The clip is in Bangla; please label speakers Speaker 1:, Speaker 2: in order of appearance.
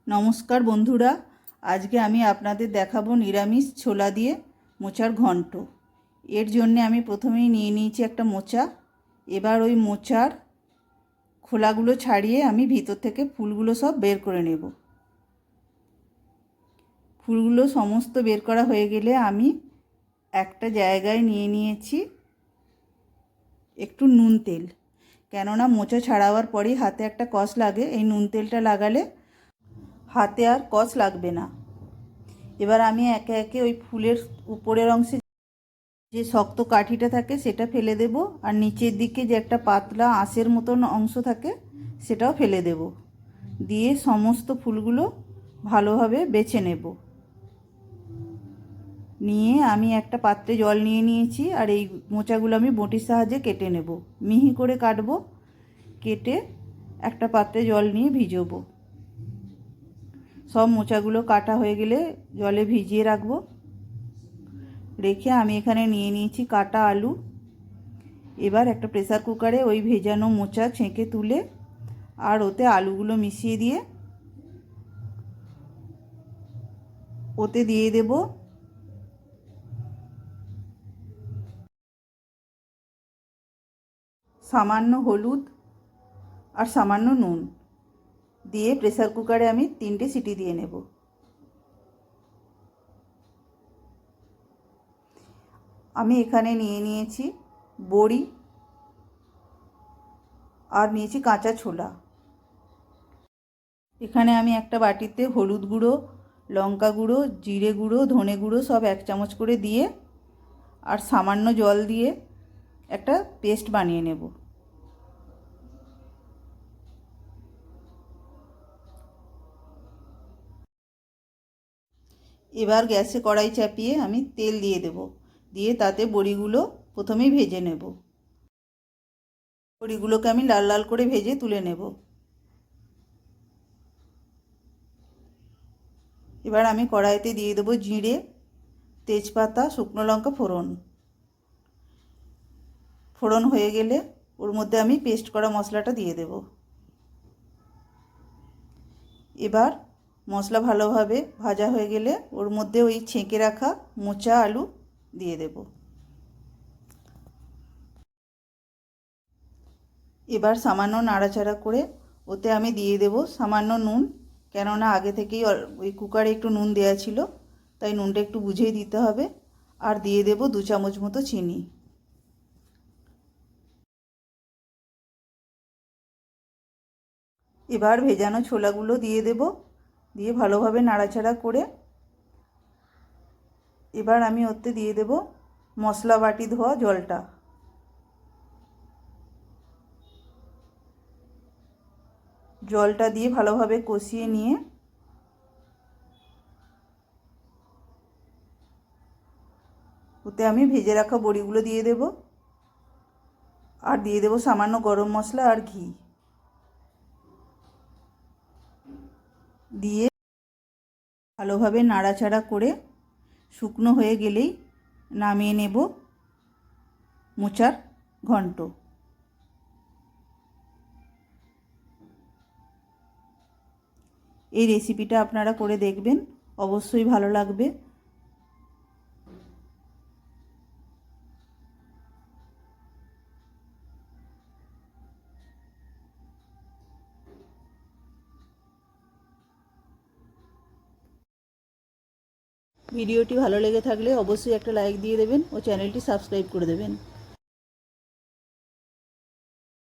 Speaker 1: নমস্কার বন্ধুরা, আজকে আমি আপনাদের দেখাবো নিরামিষ ছোলা দিয়ে মোচার ঘন্ট। এর জন্য আমি প্রথমেই নিয়ে নিয়েছি একটা মোচা। এবার ওই মোচার খোলাগুলো ছাড়িয়ে আমি ভিতর থেকে ফুলগুলো সব বের করে নেব। ফুলগুলো সমস্ত বের করা হয়ে গেলে আমি একটা জায়গায় নিয়ে নিয়েছি একটু নুন তেল, কেননা মোচা ছাড়াবার পরেই হাতে একটা কষ লাগে। এই নুন তেলটা লাগালে হাতে আর কষ লাগবে না। এবার আমি একে একে ওই ফুলের উপরের অংশে যে শক্ত কাঠিটা থাকে সেটা ফেলে দেব, আর নিচের দিকে যে একটা পাতলা আঁশের মতন অংশ থাকে সেটাও ফেলে দেব। দিয়ে সমস্ত ফুলগুলো ভালোভাবে বেছে নেব। নিয়ে আমি একটা পাত্রে জল নিয়ে নিয়েছি, আর এই মোচাগুলো আমি বটির সাহায্যে কেটে নেব। মিহি করে কাটবো, কেটে একটা পাত্রে জল নিয়ে ভিজবো। সব মোচাগুলো কাটা হয়ে গেলে জলে ভিজিয়ে রাখবো। রেখে আমি এখানে নিয়ে নিয়েছি কাটা আলু। এবার একটা প্রেসার কুকারে ওই ভেজানো মোচা ছেঁকে তুলে আর ওতে আলুগুলো মিশিয়ে দিয়ে ওতে দিয়ে দেব সামান্য হলুদ আর সামান্য নুন। দিয়ে প্রেসার কুকারে আমি 3টে সিটি দিয়ে নেব। আমি এখানে নিয়ে নিয়েছি বড়ি আর নিয়েছি কাঁচা ছোলা। এখানে আমি একটা বাটিতে হলুদ গুঁড়ো, লঙ্কা গুঁড়ো, জিরে গুঁড়ো, ধনে গুঁড়ো সব 1 চামচ করে দিয়ে আর সামান্য জল দিয়ে একটা পেস্ট বানিয়ে নেব। এবার গ্যাসে কড়াই চাপিয়ে আমি তেল দিয়ে দেব। দিয়ে তাতে বড়িগুলো প্রথমেই ভেজে নেব। বড়িগুলোকে আমি লাল লাল করে ভেজে তুলে নেব। এবার আমি কড়াইতে দিয়ে দেবো জিরে, তেজপাতা, শুকনো লঙ্কা ফোড়ন। ফোড়ন হয়ে গেলে ওর মধ্যে আমি পেস্ট করা মশলাটা দিয়ে দেব। এবার মশলা ভালোভাবে ভাজা হয়ে গেলে ওর মধ্যে ওই ছেঁকে রাখা মোচা আলু দিয়ে দেব। এবার সামান্য নাড়াচাড়া করে ওতে আমি দিয়ে দেব সামান্য নুন, কেননা আগে থেকেই ওই কুকারে একটু নুন দেওয়া ছিল, তাই নুনটা একটু বুঝেই দিতে হবে। আর দিয়ে দেব 2 চামচ মতো চিনি। এবার ভেজানো ছোলাগুলো দিয়ে দেব, দিয়ে ভালোভাবে নাড়াচাড়া করে এবার আমি ওতে দিয়ে দেব মশলা বাটি ধোয়া জলটা। জলটা দিয়ে ভালোভাবে কষিয়ে নিয়ে ওতে আমি ভেজে রাখা বড়িগুলো দিয়ে দেব, আর দিয়ে দেব সামান্য গরম মশলা আর ঘি। দিয়ে ভালোভাবে নাড়াচাড়া করে শুকনো হয়ে গেলেই নামিয়ে নেব মোচার ঘন্ট। এই রেসিপিটা আপনারা করে দেখবেন, অবশ্যই ভালো লাগবে। ভিডিওটি ভালো লেগে থাকলে অবশ্যই একটা লাইক দিয়ে দেবেন ও চ্যানেলটি সাবস্ক্রাইব করে দেবেন।